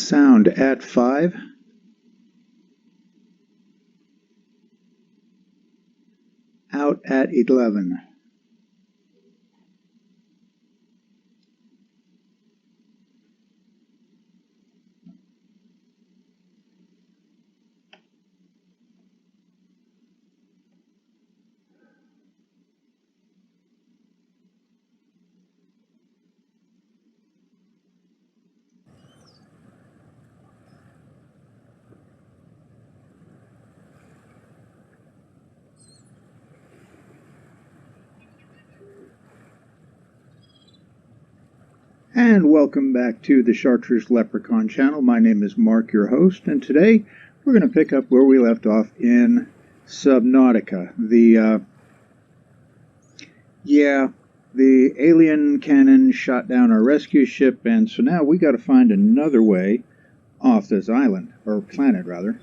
Sound at 5. Out at 11. And welcome back to the Chartreuse Leprechaun channel. My name is Mark, your host, and today we're going to pick up where we left off in Subnautica. The alien cannon shot down our rescue ship, and so now we got to find another way off this island, or planet rather.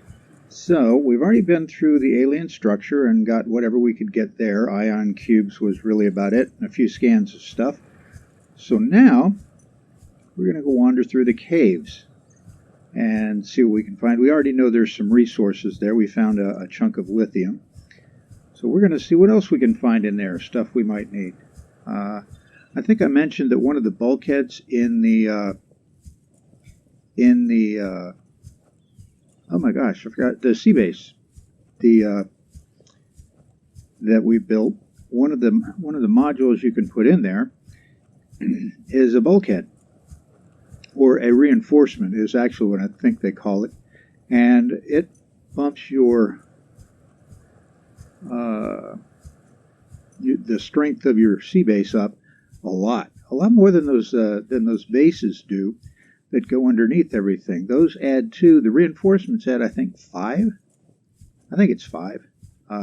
So we've already been through the alien structure and got whatever we could get there. Ion cubes was really about it, and a few scans of stuff. So now we're going to go wander through the caves and see what we can find. We already know there's some resources there. We found a chunk of lithium. So we're going to see what else we can find in there, stuff we might need. I think I mentioned that one of the bulkheads in the oh my gosh, I forgot, the sea base, that we built. One of the modules you can put in there is a bulkhead, or a reinforcement is actually what I think they call it, and it bumps your the strength of your sea base up a lot more than those bases do that go underneath everything. Those add to the reinforcements add, I think, 5. I think it's 5.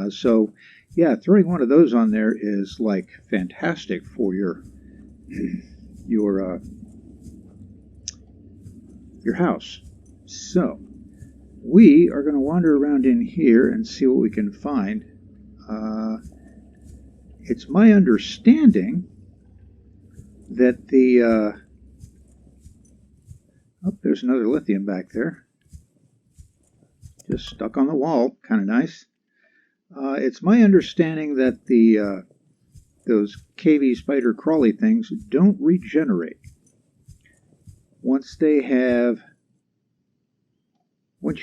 So yeah, throwing one of those on there is like fantastic for your house. So we are going to wander around in here and see what we can find. It's my understanding that oh, there's another lithium back there, just stuck on the wall, kind of nice. It's my understanding that those KV spider crawly things don't regenerate. Once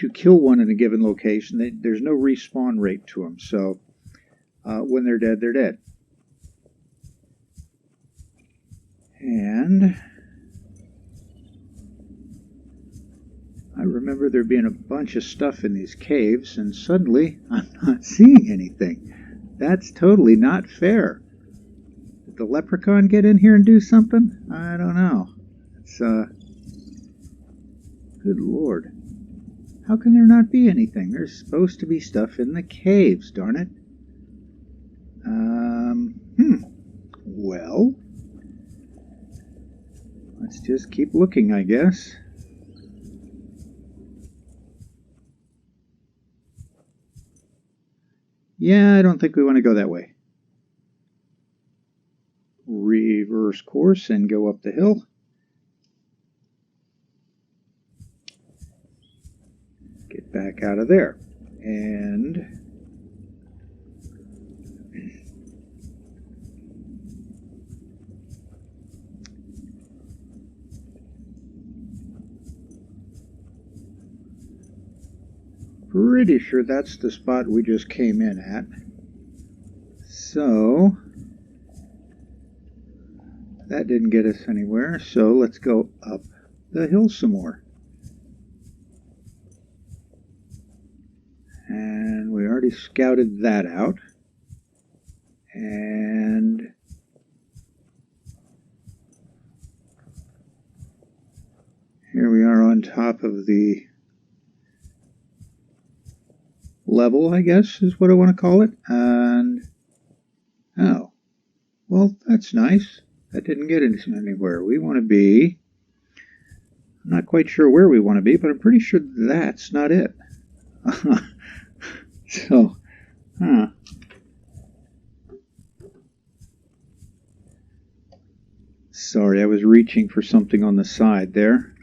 you kill one in a given location, there's no respawn rate to them. So when they're dead, they're dead. And I remember there being a bunch of stuff in these caves, and suddenly I'm not seeing anything. That's totally not fair. Did the leprechaun get in here and do something? I don't know. It's good Lord. How can there not be anything? There's supposed to be stuff in the caves, darn it. Well, let's just keep looking, I guess. Yeah, I don't think we want to go that way. Reverse course and go up the hill. Get back out of there. And pretty sure that's the spot we just came in at. So that didn't get us anywhere, so let's go up the hill some more. And we already scouted that out. And here we are on top of the level, I guess is what I want to call it. And oh, well, that's nice. That didn't get us anywhere. We want to be, I'm not quite sure where we want to be, but I'm pretty sure that's not it. So, sorry, I was reaching for something on the side there.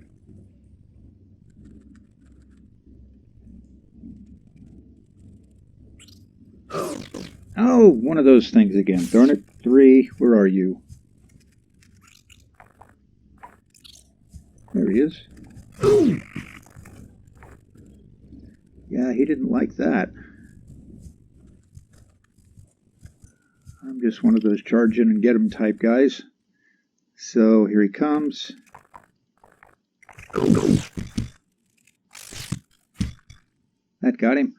Oh, one of those things again. Darn it. 3. Where are you? There he is. Yeah, he didn't like that. I'm just one of those charge in and get him type guys. So here he comes. That got him.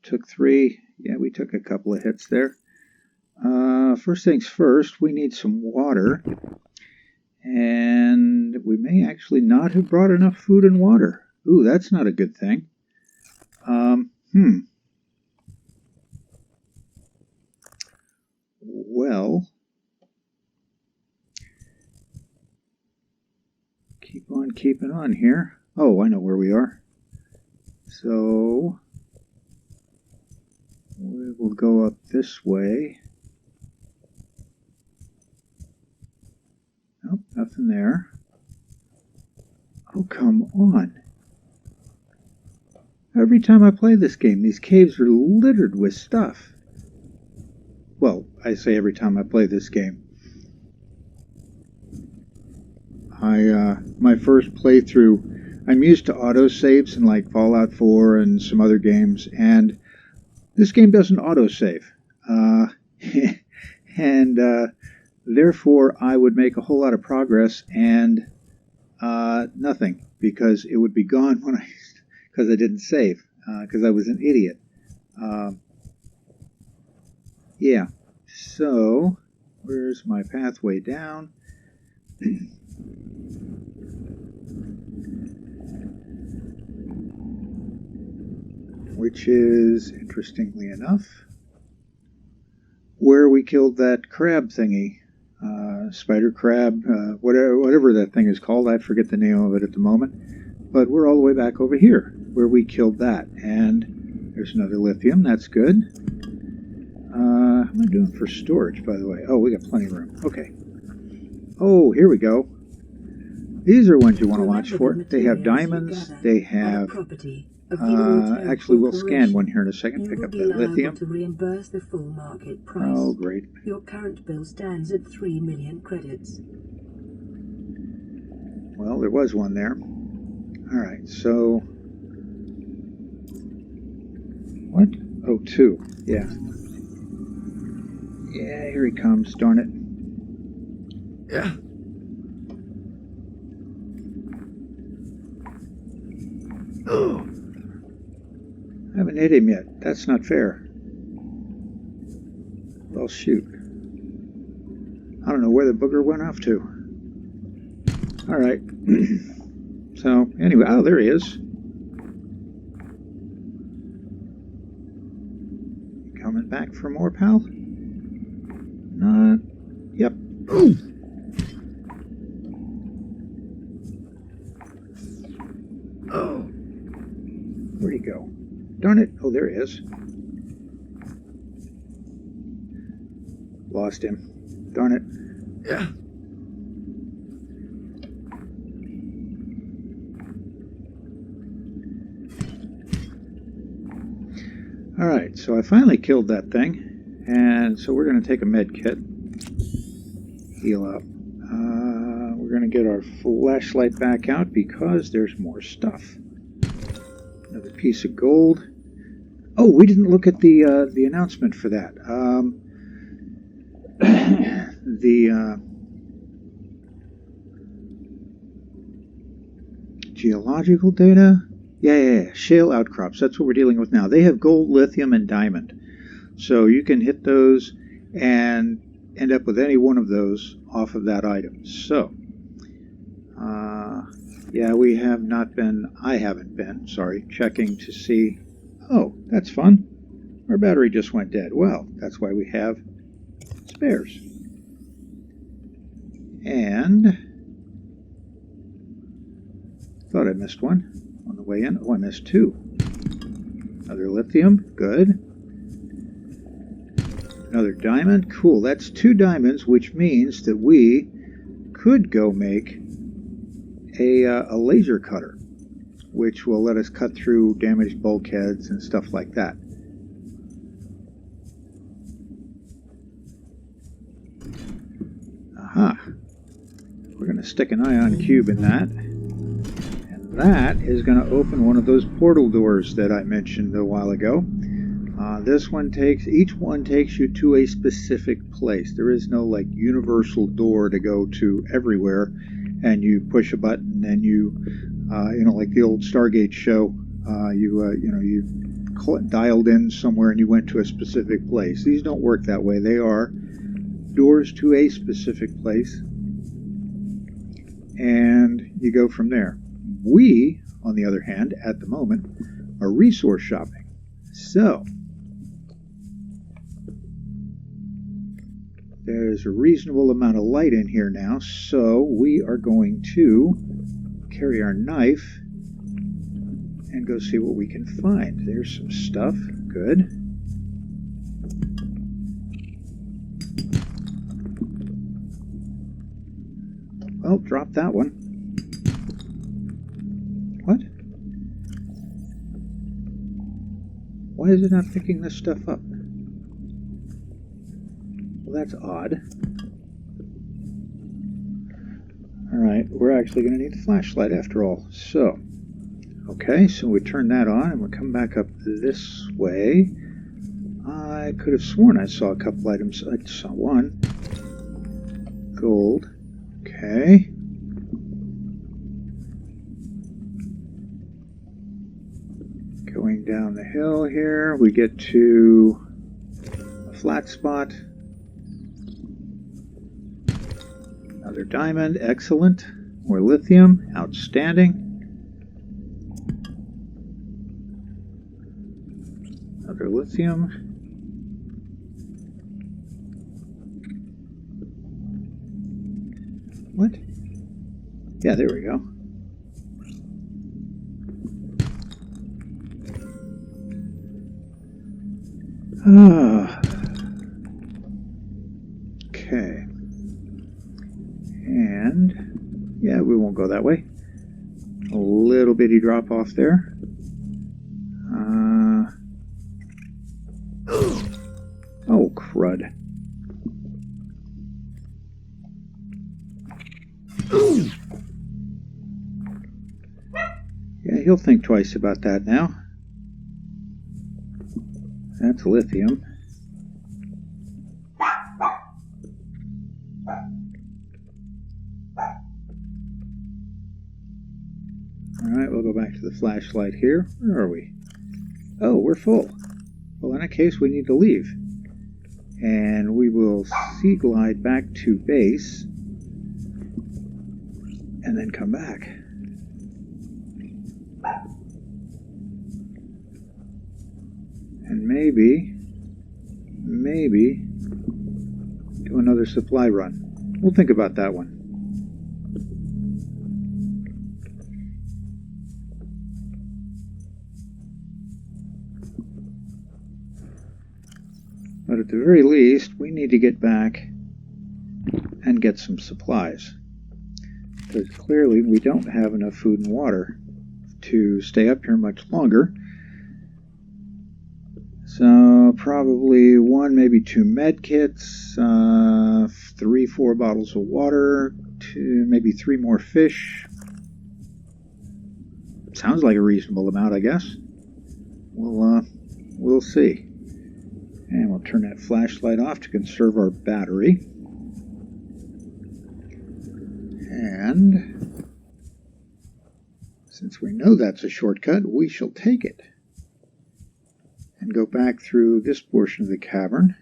Took 3. Yeah, we took a couple of hits there. First things first, we need some water. And we may actually not have brought enough food and water. Ooh, that's not a good thing. Well, keep on keeping on here. Oh, I know where we are. So we will go up this way. Nope, nothing there. Oh, come on. Every time I play this game, these caves are littered with stuff. Well, I say every time I play this game. My first playthrough, I'm used to autosaves in like Fallout 4 and some other games, and this game doesn't autosave. And therefore, I would make a whole lot of progress and nothing, because it would be gone when because I didn't save, because I was an idiot. Yeah, so where's my pathway down? Which is, interestingly enough, where we killed that crab thingy. Spider crab, whatever that thing is called. I forget the name of it at the moment. But we're all the way back over here, where we killed that. And there's another lithium. That's good. How am I doing for storage, by the way? Oh, we got plenty of room. Okay. Oh, here we go. These are ones you want to watch for. They have diamonds. They have... actually, we'll scan one here in a second. Pick up that lithium. To reimburse the full market price. Oh, great. Your current bill stands at 3 million credits. Well, there was one there. All right, so... What? Oh, 2. Yeah. Yeah, here he comes. Darn it. Yeah. Oh. I haven't hit him yet. That's not fair. Well, shoot. I don't know where the booger went off to. All right. So, anyway, oh, there he is. Coming back for more, pal? Not. Yep. Ooh. Oh. Where'd he go? Darn it. Oh, there he is. Lost him. Darn it. Yeah. Alright, so I finally killed that thing. And so we're going to take a med kit. Heal up. We're going to get our flashlight back out because there's more stuff. Another piece of gold. Oh, we didn't look at the announcement for that. The geological data. Yeah. Shale outcrops. That's what we're dealing with now. They have gold, lithium, and diamond. So you can hit those and end up with any one of those off of that item. So, yeah, we have not been, I haven't been, sorry, checking to see, oh, that's fun. Our battery just went dead. Well, that's why we have spares. And, thought I missed one on the way in. Oh, I missed 2. Another lithium, good. Another diamond, cool. That's 2 diamonds, which means that we could go make a laser cutter, which will let us cut through damaged bulkheads and stuff like that. Aha. We're going to stick an ion cube in that. And that is going to open one of those portal doors that I mentioned a while ago. Each one takes you to a specific place. There is no like universal door to go to everywhere, and you push a button and you like the old Stargate show, you dialed in somewhere and you went to a specific place. These don't work that way. They are doors to a specific place, and you go from there. We, on the other hand, at the moment, are resource shopping. So, there's a reasonable amount of light in here now, so we are going to carry our knife and go see what we can find. There's some stuff. Good. Well, drop that one. What? Why is it not picking this stuff up? Well, that's odd. Alright, we're actually going to need a flashlight after all. So, okay, so we turn that on and we come back up this way. I could have sworn I saw a couple items. I saw one. Gold. Okay. Going down the hill here, we get to a flat spot. Another diamond, excellent. More lithium, outstanding. Another lithium. What? Yeah, there we go. Okay. And, yeah, we won't go that way. A little bitty drop off there. Oh, crud. Yeah, he'll think twice about that now. That's lithium. Alright, we'll go back to the flashlight here. Where are we? Oh, we're full. Well, in that case, we need to leave. And we will sea glide back to base and then come back. And maybe do another supply run. We'll think about that one. But at the very least, we need to get back and get some supplies. Because clearly we don't have enough food and water to stay up here much longer. So probably 1, maybe 2 med kits, 3-4 bottles of water, 2, maybe 3 more fish. Sounds like a reasonable amount, I guess. We'll see. And we'll turn that flashlight off to conserve our battery. And since we know that's a shortcut, we shall take it. And go back through this portion of the cavern.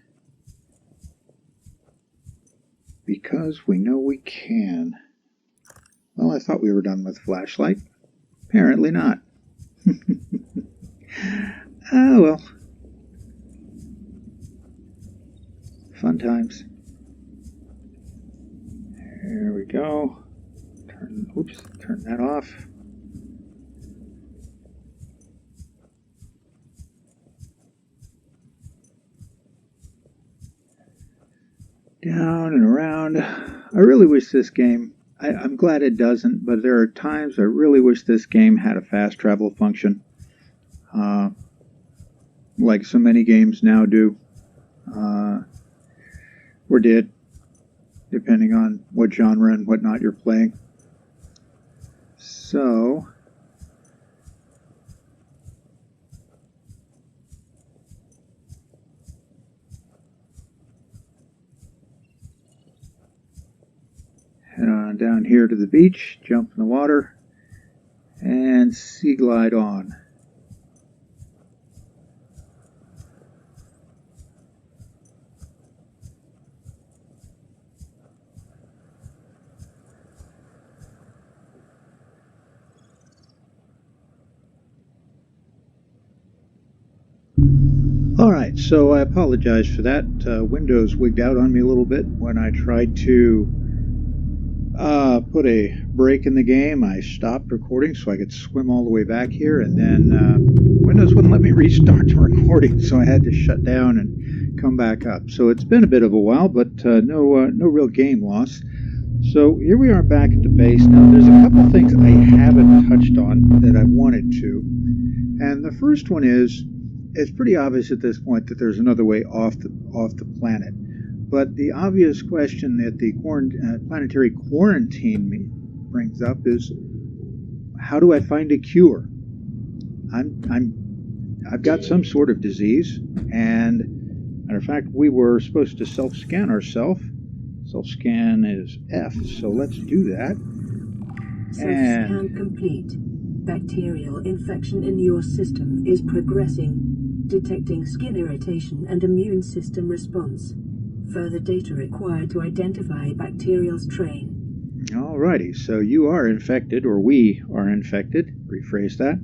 Because we know we can. Well, I thought we were done with flashlight. Apparently not. Oh well. Fun times. There we go. Turn that off. Down and around. I really wish this game, I'm glad it doesn't, but there are times I really wish this game had a fast travel function. Like so many games now do. Or did. depending on what genre and whatnot you're playing. So, head on down here to the beach, jump in the water, and sea glide on. Alright, so I apologize for that. Windows wigged out on me a little bit when I tried to put a break in the game. I stopped recording so I could swim all the way back here, and then Windows wouldn't let me restart the recording, so I had to shut down and come back up. So it's been a bit of a while, but no real game loss. So here we are back at the base. Now there's a couple things I haven't touched on that I wanted to, and the first one is, it's pretty obvious at this point that there's another way off the planet. But the obvious question that the planetary quarantine brings up is, how do I find a cure? I've got some sort of disease, and matter of fact, we were supposed to self-scan ourselves. Self-scan is F, so let's do that. Self-scan complete. Bacterial infection in your system is progressing. Detecting skin irritation and immune system response. Further data required to identify bacterial strain. Alrighty, so you are infected, or we are infected, rephrase that.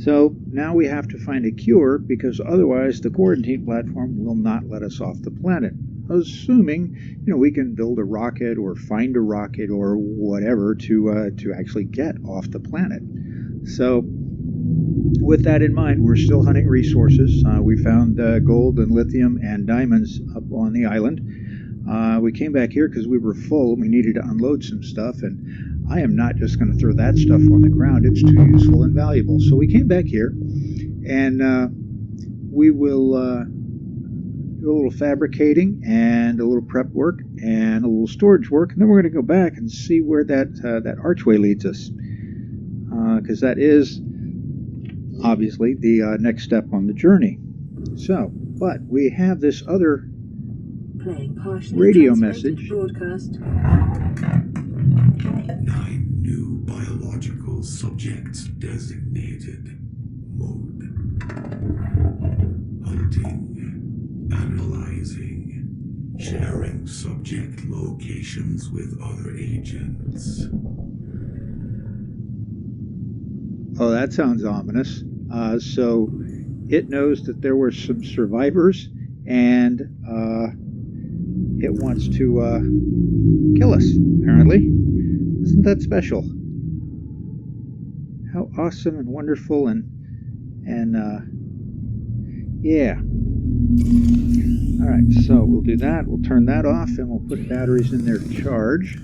So now we have to find a cure, because otherwise the quarantine platform will not let us off the planet. Assuming, we can build a rocket or find a rocket or whatever to actually get off the planet. So with that in mind, we're still hunting resources. We found gold and lithium and diamonds up on the island. We came back here because we were full and we needed to unload some stuff, and I am not just going to throw that stuff on the ground. It's too useful and valuable. So we came back here, and we will do a little fabricating and a little prep work and a little storage work, and then we're going to go back and see where that archway leads us, because that is obviously the next step on the journey. So, but we have this other radio message. Broadcast. 9 new biological subjects designated. Mode: hunting, analyzing, sharing subject locations with other agents. Oh, that sounds ominous. So it knows that there were some survivors, and it wants to kill us, apparently. Isn't that special? How awesome and wonderful, and yeah. Alright, so we'll do that. We'll turn that off, and we'll put batteries in there to charge,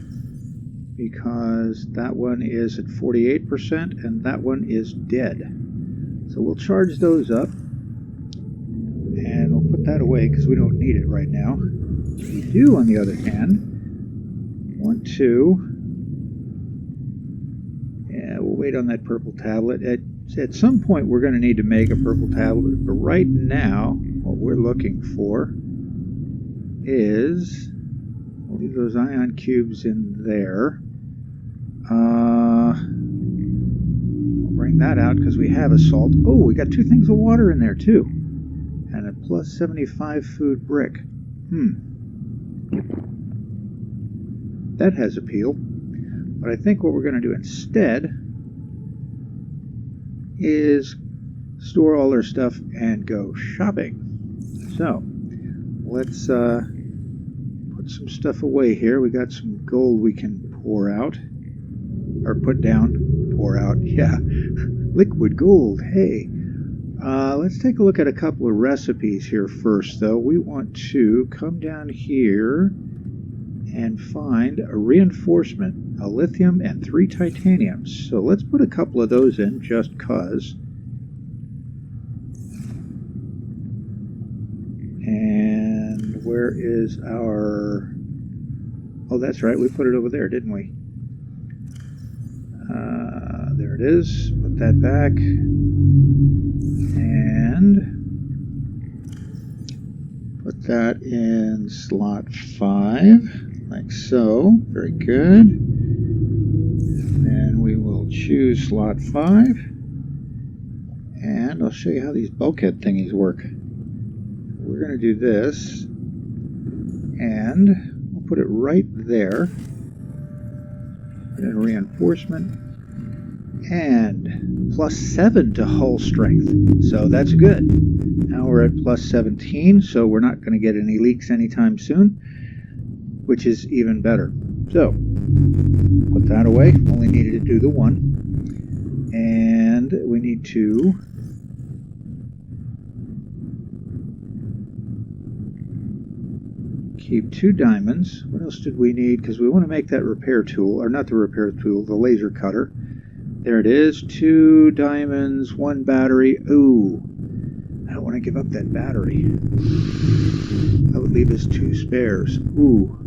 because that one is at 48% and that one is dead. So we'll charge those up, and we'll put that away because we don't need it right now. We do, on the other hand, want to, we'll wait on that purple tablet. At some point we're going to need to make a purple tablet, but right now what we're looking for is, we'll leave those ion cubes in there. We'll bring that out because we have a salt. Oh, we got 2 things of water in there too, and a plus 75 food brick. That has appeal. But I think what we're going to do instead is store all our stuff and go shopping. So let's put some stuff away here. We got some gold we can pour out. Or put down. Pour out. Yeah. Liquid gold. Hey. Let's take a look at a couple of recipes here first, though. We want to come down here and find a reinforcement, a lithium, and 3 titaniums. So let's put a couple of those in just cause. And where is our Oh, that's right. We put it over there, didn't we? There it is. Put that back. And put that in slot 5, like so. Very good. Then we will choose slot 5. And I'll show you how these bulkhead thingies work. We're going to do this. And we'll put it right there. Put in reinforcement. And +7 to hull strength. So that's good. Now we're at +17, so we're not going to get any leaks anytime soon, which is even better. So, put that away. Only needed to do the one. And we need to keep 2 diamonds. What else did we need? Because we want to make that repair tool, or not the repair tool, the laser cutter. There it is. 2 diamonds, 1 battery. Ooh, I don't want to give up that battery. That would leave us 2 spares. Ooh.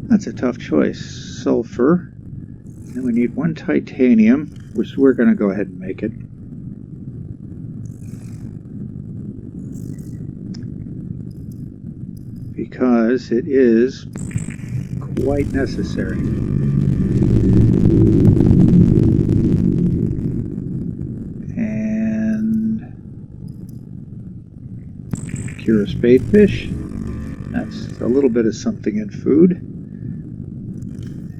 That's a tough choice. Sulfur. Then we need 1 titanium, which we're going to go ahead and make it. Because it is quite necessary. And cure a spadefish. That's a little bit of something in food.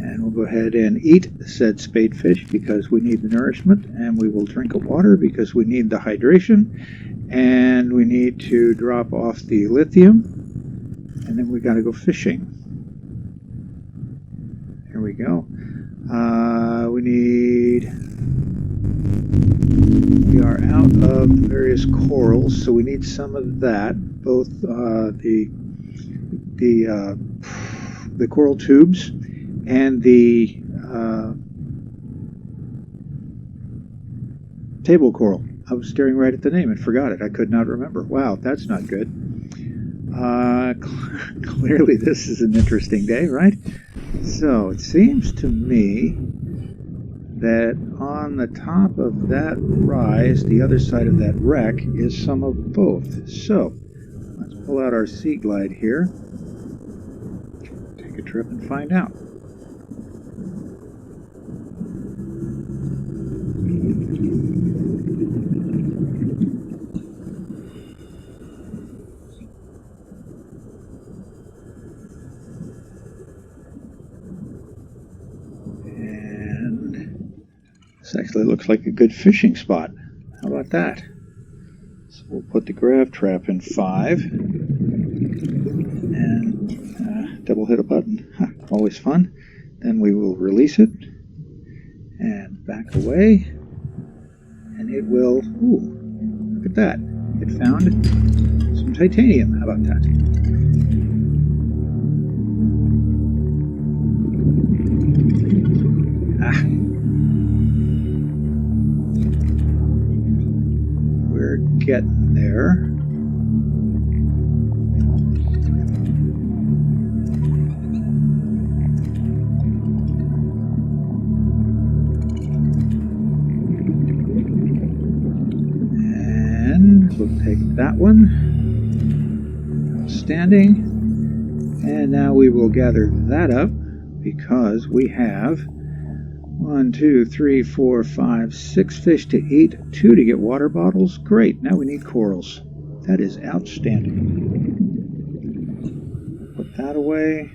And we'll go ahead and eat said spadefish because we need the nourishment, and we will drink water because we need the hydration, and we need to drop off the lithium, and then we got to go fishing. Here we go. We are out of various corals, so we need some of that, both the coral tubes and the table coral. I was staring right at the name and forgot it. I could not remember. Wow, that's not good. Clearly this is an interesting day, right? So it seems to me that on the top of that rise, the other side of that wreck, is some of both. So let's pull out our Sea Glide here. Take a trip and find out. This actually looks like a good fishing spot. How about that? So we'll put the grav trap in 5 and double hit a button. Always fun. Then we will release it and back away, and it will, ooh, look at that. It found some titanium. How about that? We're getting there. And we'll take that one. Outstanding. And now we will gather that up because we have 1, 2, 3, 4, 5, 6 fish to eat, 2 to get water bottles. Great. Now we need corals. That is outstanding. Put that away.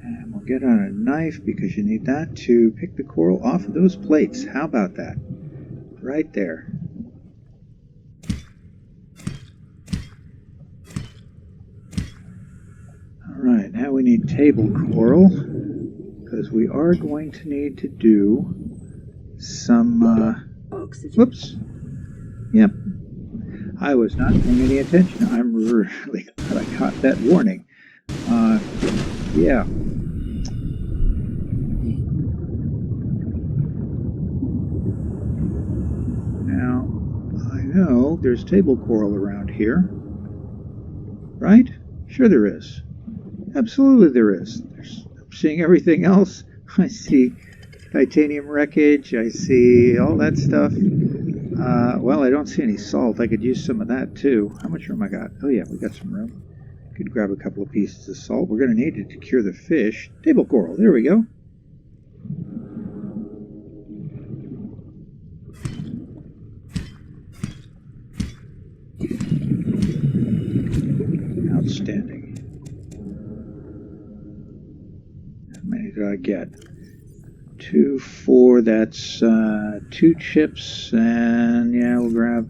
And we'll get on a knife because you need that to pick the coral off of those plates. How about that? Right there. Alright, now we need table coral, because we are going to need to do some, whoops, yep, I was not paying any attention. I'm really glad I caught that warning. Yeah, there's table coral around here. Right? Sure there is. Absolutely there is. I'm seeing everything else. I see titanium wreckage. I see all that stuff. Well, I don't see any salt. I could use some of that too. How much room I got? Oh yeah, we got some room. Could grab a couple of pieces of salt. We're going to need it to cure the fish. Table coral. There we go. Outstanding. How many did I get? 2, 4, that's 2 chips, and yeah, we'll grab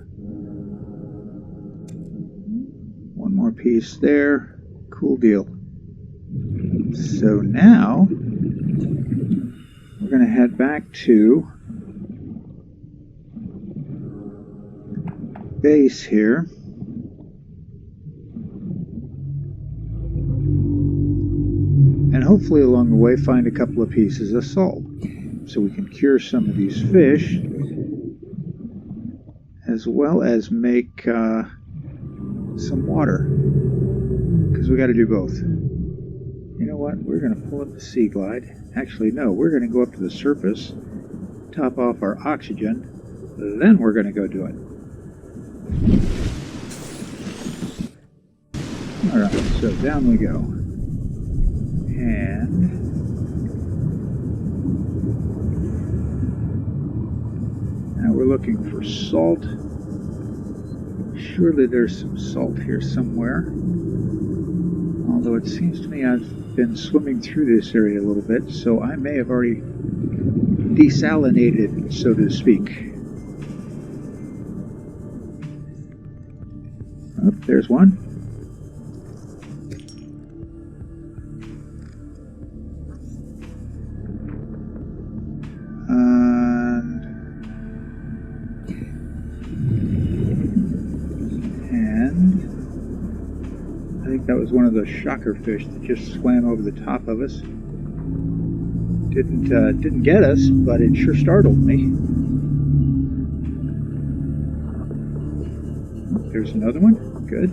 one more piece there. Cool deal. So now we're going to head back to base here. And hopefully along the way find a couple of pieces of salt so we can cure some of these fish, as well as make some water, because we got to do both. You know what? We're going to pull up the Sea Glide. Actually, no, we're going to go up to the surface, top off our oxygen, then we're going to go do it. Alright, so down we go. And now we're looking for salt. Surely there's some salt here somewhere. Although it seems to me I've been swimming through this area a little bit, so I may have already desalinated, so to speak. Oh, there's one. That was one of the shocker fish that just swam over the top of us. Didn't get us, but it sure startled me. There's another one. Good.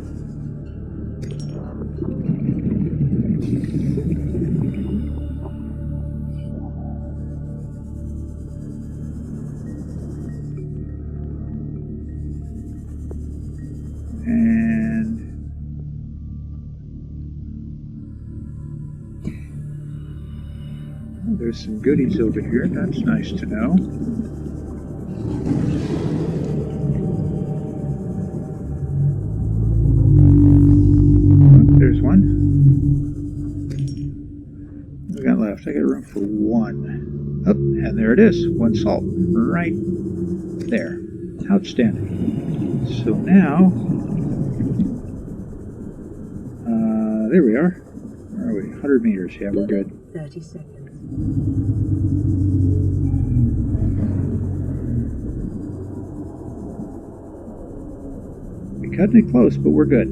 There's some goodies over here. That's nice to know. Oh, there's one. What do we got left? I got room for one. Oh, and there it is. One salt. Right there. Outstanding. So now, there we are. Where are we? 100 meters. Yeah, we're good. 30 seconds. We're cutting it close, but we're good.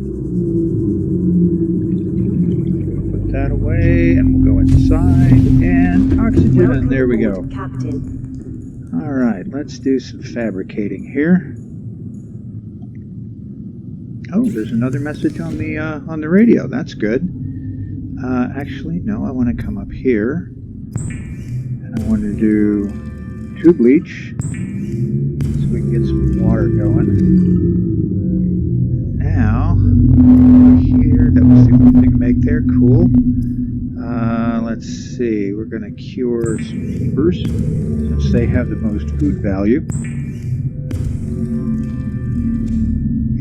Put that away, and we'll go inside, and oxygen, and there we go. Captain. Alright, let's do some fabricating here. Oh, there's another message on the radio. That's good. Actually, no, I want to come up here. And I want to do 2 bleach so we can get some water going. Now, here, that was the only thing to make there. Cool. Let's see, we're going to cure some keepers since they have the most food value.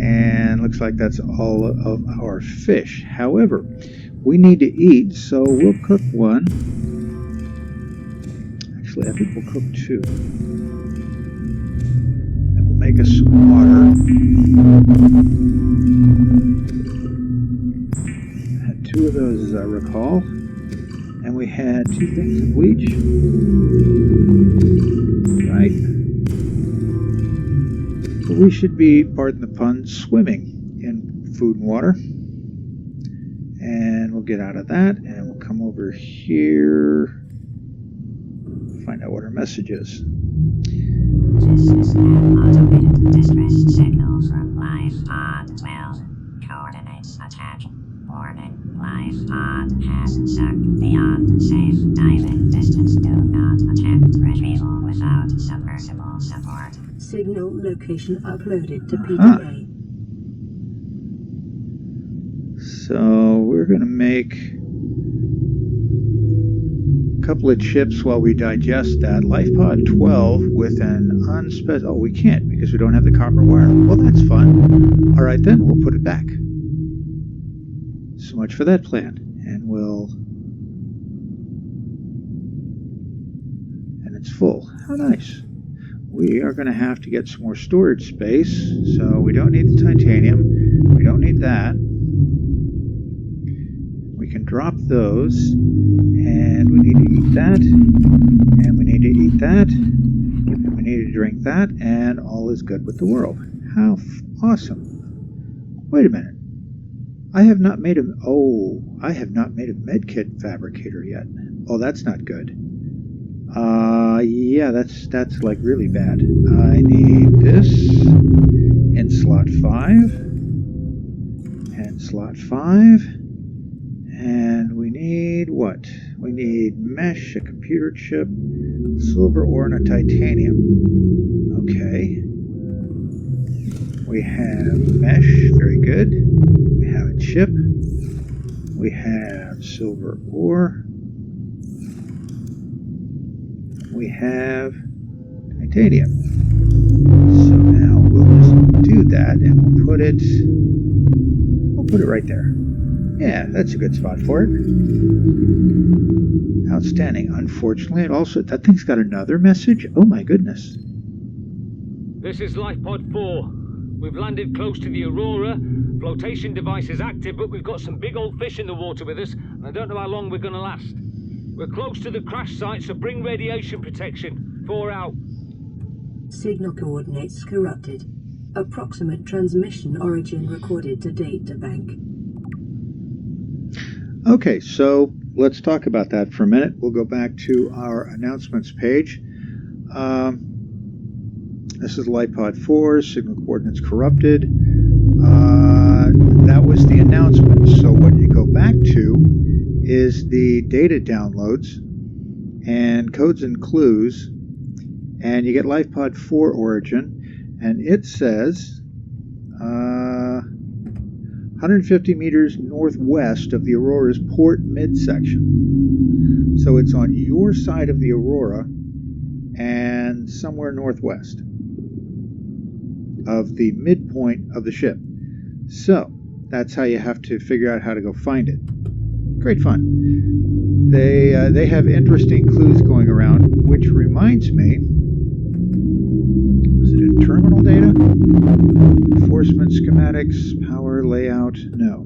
And looks like that's all of our fish. However, we need to eat, so we'll cook one. Actually, I think we'll cook 2. And we'll make us some water. I had 2 of those, as I recall. And we had 2 things of bleach. Right. So we should be, pardon the pun, swimming in food and water. And we'll get out of that, and we'll come over here, find out what our message is. Automated distress signal from 12. Coordinates attached. Warning. Life pod has stuck beyond safe diving distance. Do not attempt retrieval without submersible support. Signal location uploaded to Uh-huh. PDA. So we're going to make a couple of chips while we digest that. LifePod 12 with an unspec... Oh, we can't because we don't have the copper wire. Well, that's fun. All right, then we'll put it back. So much for that plan. And we'll... And it's full. How nice. We are going to have to get some more storage space. So we don't need the titanium. We don't need that. We can drop those, and we need to eat that, and we need to eat that, and we need to drink that, and all is good with the world. How awesome. Wait a minute. I have not made a medkit fabricator yet. Oh, that's not good. Yeah, that's like really bad. I need this in slot 5, and slot 5. And we need what? We need mesh, a computer chip, silver ore, and a titanium. Okay. We have mesh, very good. We have a chip. We have silver ore. We have titanium. So now we'll just do that, and we'll put it right there. Yeah, that's a good spot for it. Outstanding. Unfortunately, that thing's got another message. Oh my goodness. This is LifePod 4. We've landed close to the Aurora. Flotation device is active, but we've got some big old fish in the water with us, and I don't know how long we're going to last. We're close to the crash site, so bring radiation protection. 4 out. Signal coordinates corrupted. Approximate transmission origin recorded to data bank. Okay, so let's talk about that for a minute. We'll go back to our announcements page. This is LifePod 4, signal coordinates corrupted. That was the announcement. So what you go back to is the data downloads and codes and clues, and you get LifePod 4 origin, and it says 150 meters northwest of the Aurora's port midsection. So it's on your side of the Aurora and somewhere northwest of the midpoint of the ship. So that's how you have to figure out how to go find it. Great fun. They have interesting clues going around, which reminds me, was it in terminal data? Enforcement schematics, power layout, no.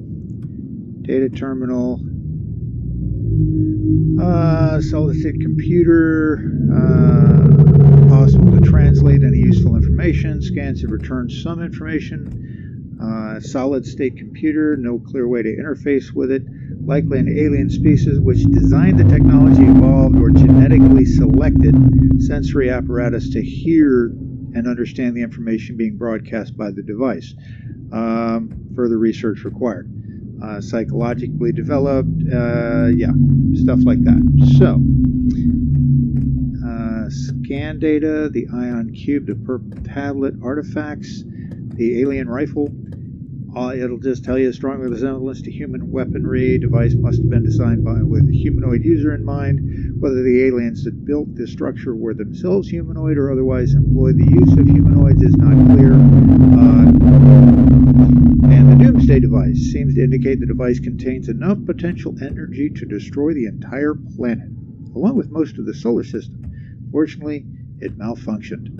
Data terminal, solid state computer, possible to translate any useful information, scans have returned some information, solid state computer, no clear way to interface with it, likely an alien species which designed the technology, evolved, or genetically selected sensory apparatus to hear and understand the information being broadcast by the device. Further research required. Psychologically developed, yeah, stuff like that. So, scan data, the ion cube, the purple tablet, artifacts, the alien rifle. It'll just tell you a strong resemblance to human weaponry. Device must have been designed with a humanoid user in mind. Whether the aliens that built this structure were themselves humanoid or otherwise employed the use of humanoids is not clear. And the Doomsday device seems to indicate the device contains enough potential energy to destroy the entire planet, along with most of the solar system. Fortunately, it malfunctioned.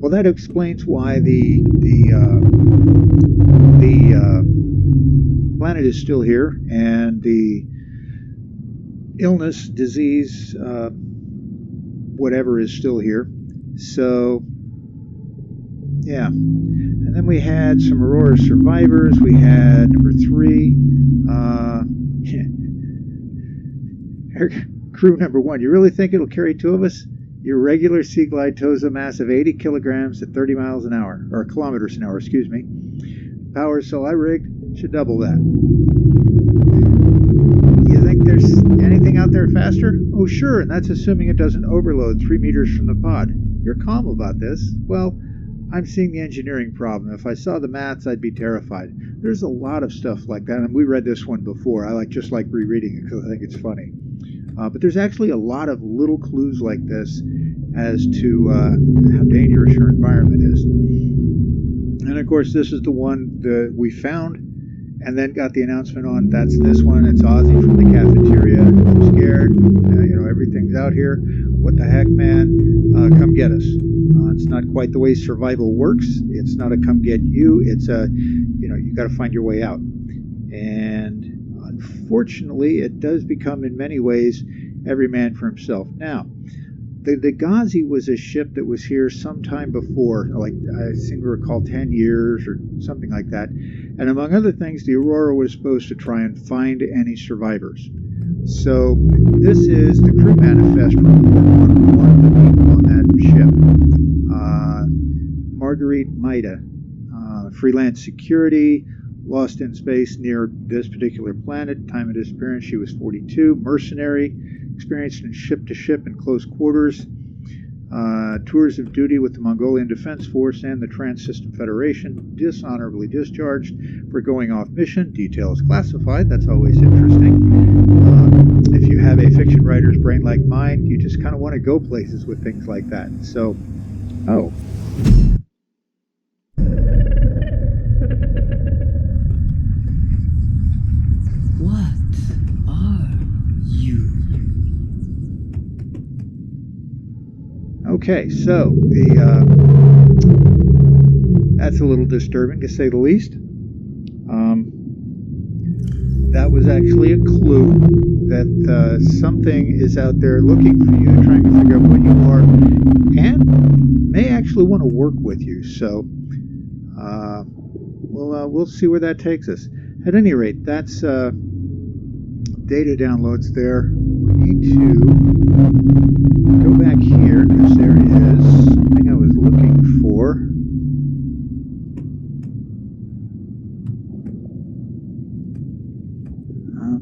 Well, that explains why the planet is still here, and the illness, disease, whatever is still here. So, yeah. And then we had some Aurora survivors. We had number 3. Crew number 1. You really think it'll carry 2 of us? Your regular Sea Glide tows a mass of 80 kilograms at 30 miles an hour, or kilometers an hour, excuse me. power cell I rigged should double that. You think there's anything out there faster? Oh, sure, and that's assuming it doesn't overload 3 meters from the pod. You're calm about this. Well, I'm seeing the engineering problem. If I saw the maths, I'd be terrified. There's a lot of stuff like that, and we read this one before. I just like rereading it because I think it's funny. But there's actually a lot of little clues like this as to how dangerous your environment is. And of course, this is the one that we found and then got the announcement on. That's this one. It's Ozzy from the cafeteria. I'm scared. Everything's out here. What the heck, man? Come get us. It's not quite the way survival works. It's not a come get you. It's a, you got to find your way out. And unfortunately, it does become in many ways every man for himself. Now, the Ghazi was a ship that was here sometime before, like I seem to recall 10 years or something like that. And among other things, the Aurora was supposed to try and find any survivors. So this is the crew manifest report on one of the people on that ship. Marguerite Maida, freelance security, lost in space near this particular planet. Time of disappearance, she was 42. Mercenary, experienced in ship-to-ship and close quarters. Tours of duty with the Mongolian Defense Force and the Trans-System Federation. Dishonorably discharged for going off mission. Details classified. That's always interesting. If you have a fiction writer's brain like mine, you just kind of want to go places with things like that. So, oh. Okay, so that's a little disturbing to say the least. That was actually a clue that something is out there looking for you, trying to figure out what you are, and may actually want to work with you. So we'll see where that takes us. At any rate, that's data downloads there. We need to go back here because there is something I was looking for.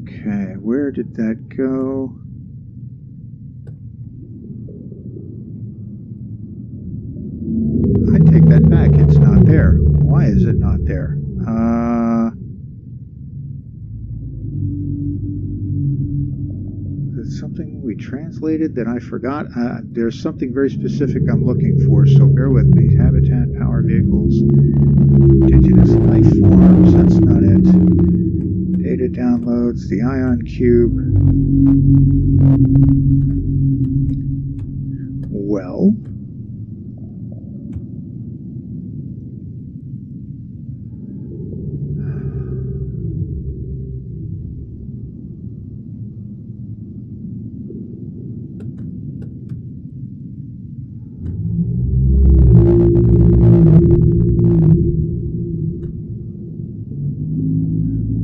Okay, where did that go? I take that back. It's not there. Why is it not there? Something we translated that I forgot. There's something very specific I'm looking for, so bear with me. Habitat, power vehicles, indigenous life forms, that's not it. Data downloads, the ion cube.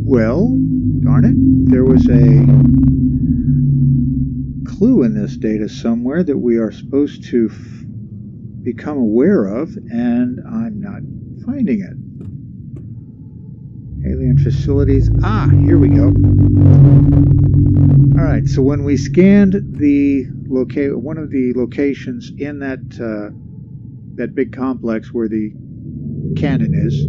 Well, darn it, there was a clue in this data somewhere that we are supposed to become aware of, and I'm not finding it. Alien facilities. Ah, here we go. All right, so when we scanned the one of the locations in that big complex where the cannon is,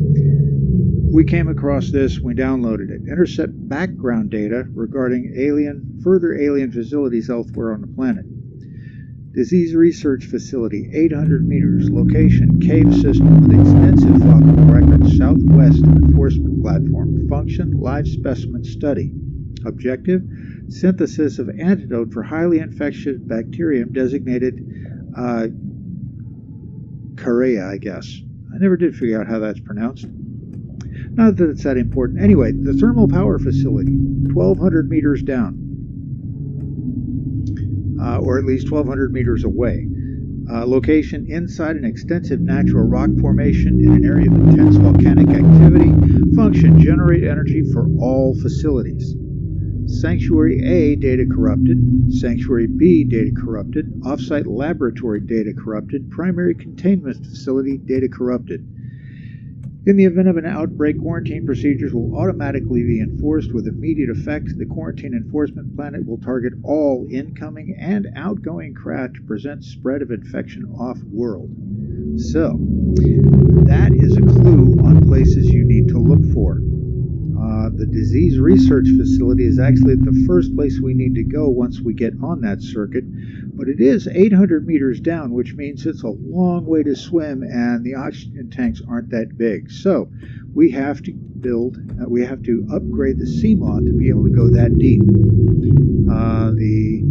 we came across this, we downloaded it. Intercept background data regarding further alien facilities elsewhere on the planet. Disease research facility, 800 meters. Location, cave system with extensive fossil records southwest of enforcement platform. Function, live specimen study. Objective, synthesis of antidote for highly infectious bacterium designated Chorea, I guess. I never did figure out how that's pronounced. Not that it's that important. Anyway, the thermal power facility, 1,200 meters down, or at least 1,200 meters away. Location inside an extensive natural rock formation in an area of intense volcanic activity. Function, generate energy for all facilities. Sanctuary A, data corrupted. Sanctuary B, data corrupted. Offsite laboratory, data corrupted. Primary containment facility, data corrupted. In the event of an outbreak, quarantine procedures will automatically be enforced with immediate effect. The quarantine enforcement planet will target all incoming and outgoing craft to prevent spread of infection off-world. So, that is a clue on places you need to look for. The disease research facility is actually the first place we need to go once we get on that circuit, but it is 800 meters down, which means it's a long way to swim, and the oxygen tanks aren't that big. So we have to upgrade the CMOD to be able to go that deep. The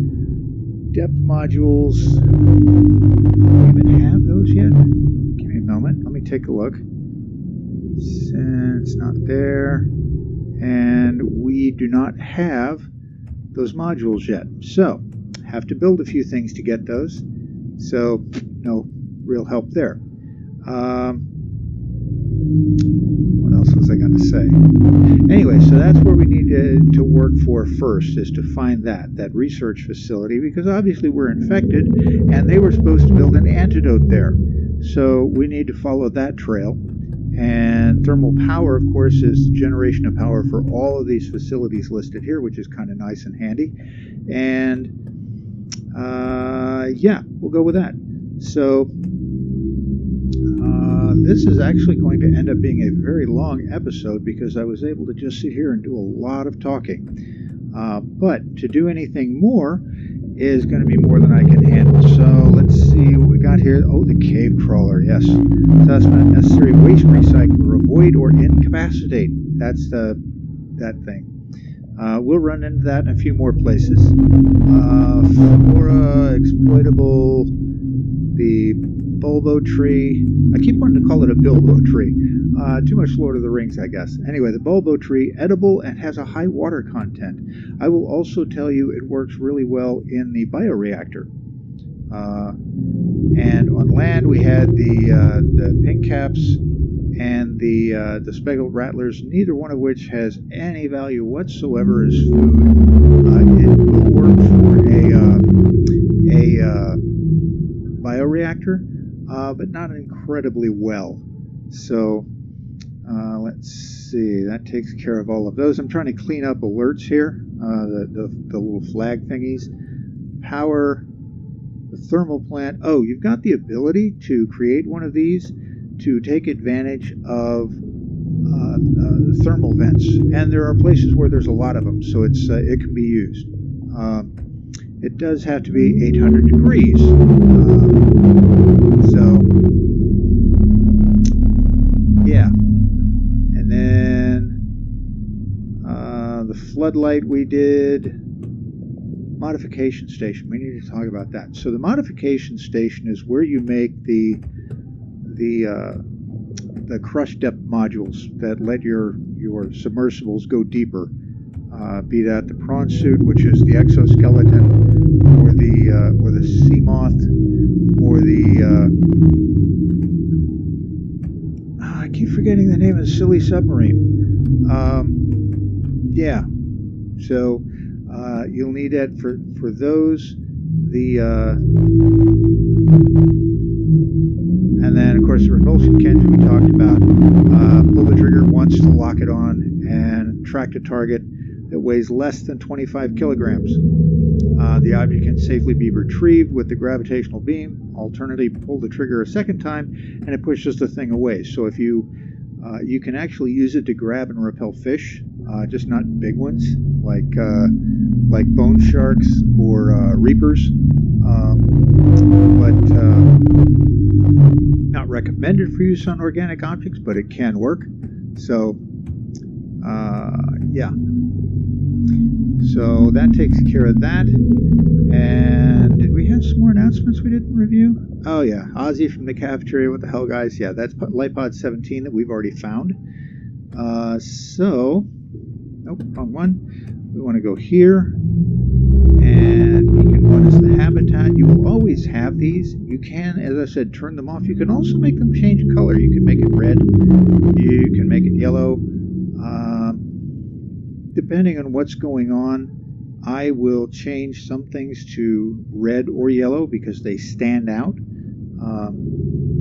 depth modules, do we even have those yet? Give me a moment, let me take a look. It's not there. And we do not have those modules yet. So, have to build a few things to get those. So, no real help there. What else was I going to say? Anyway, so that's where we need to work for first, is to find that research facility, because obviously we're infected, and they were supposed to build an antidote there. So, we need to follow that trail. And thermal power, of course, is generation of power for all of these facilities listed here, which is kind of nice and handy. And yeah, we'll go with that. So this is actually going to end up being a very long episode, because I was able to just sit here and do a lot of talking. But to do anything more is going to be more than I can handle. So let's see what we got here. Oh, the cave crawler, yes. Assessment, necessary waste recycler, avoid or incapacitate. That's that thing. We'll run into that in a few more places. Flora, exploitable, the bulbo tree. I keep wanting to call it a bilbo tree. Too much Lord of the Rings, I guess. Anyway, the bulbo tree, edible and has a high water content. I will also tell you it works really well in the bioreactor. And on land, we had the pink caps and the speckled rattlers, neither one of which has any value whatsoever as food. It will work for a bioreactor, but not incredibly well. So let's see, that takes care of all of those. I'm trying to clean up alerts here, the little flag thingies. Power, the thermal plant. Oh, you've got the ability to create one of these to take advantage of thermal vents, and there are places where there's a lot of them, so it can be used. It does have to be 800 degrees, so yeah. And then the floodlight we did. Modification station. We need to talk about that. So the modification station is where you make the crush depth modules that let your submersibles go deeper. Be that the prawn suit, which is the exoskeleton, or the sea moth, or the I keep forgetting the name of the silly submarine. Yeah. So you'll need that for those. And then, of course, the repulsion cans we talked about. Pull the trigger once to lock it on and track a target that weighs less than 25 kilograms. The object can safely be retrieved with the gravitational beam. Alternatively, pull the trigger a second time and it pushes the thing away. So if you can actually use it to grab and repel fish, just not big ones like bone sharks or reapers, but not recommended for use on organic objects, but it can work. So yeah, so that takes care of that. And did we have some more announcements we didn't review? Oh yeah, Ozzy from the cafeteria. What the hell, guys? Yeah, that's LightPod 17 that we've already found. So nope, wrong one. We want to go here, and beacon 1 is the habitat. You will always have these. You can, as I said, turn them off. You can also make them change color. You can make it red. You can make it yellow. Depending on what's going on, I will change some things to red or yellow because they stand out.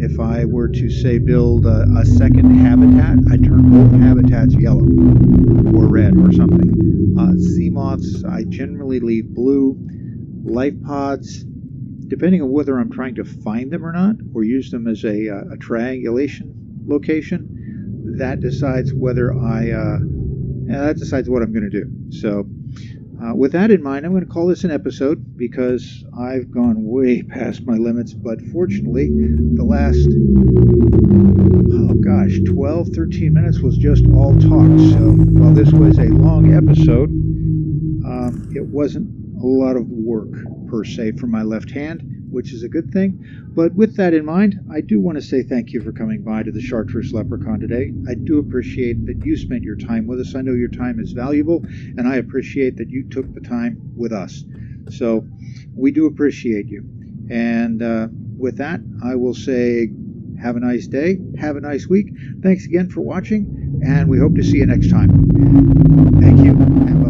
If I were to, say, build a second habitat, I'd turn both habitats yellow or red or something. Sea moths, I generally leave blue. Life pods, depending on whether I'm trying to find them or not, or use them as a triangulation location, that decides whether that decides what I'm going to do. So with that in mind, I'm going to call this an episode because I've gone way past my limits, but fortunately the last 12, 13 minutes was just all talk. So while this was a long episode, it wasn't a lot of work per se for my left hand, which is a good thing. But with that in mind, I do want to say thank you for coming by to the Chartreuse Leprechaun today. I do appreciate that you spent your time with us. I know your time is valuable, and I appreciate that you took the time with us. So we do appreciate you. And with that, I will say have a nice day, have a nice week. Thanks again for watching, and we hope to see you next time. Thank you, and bye.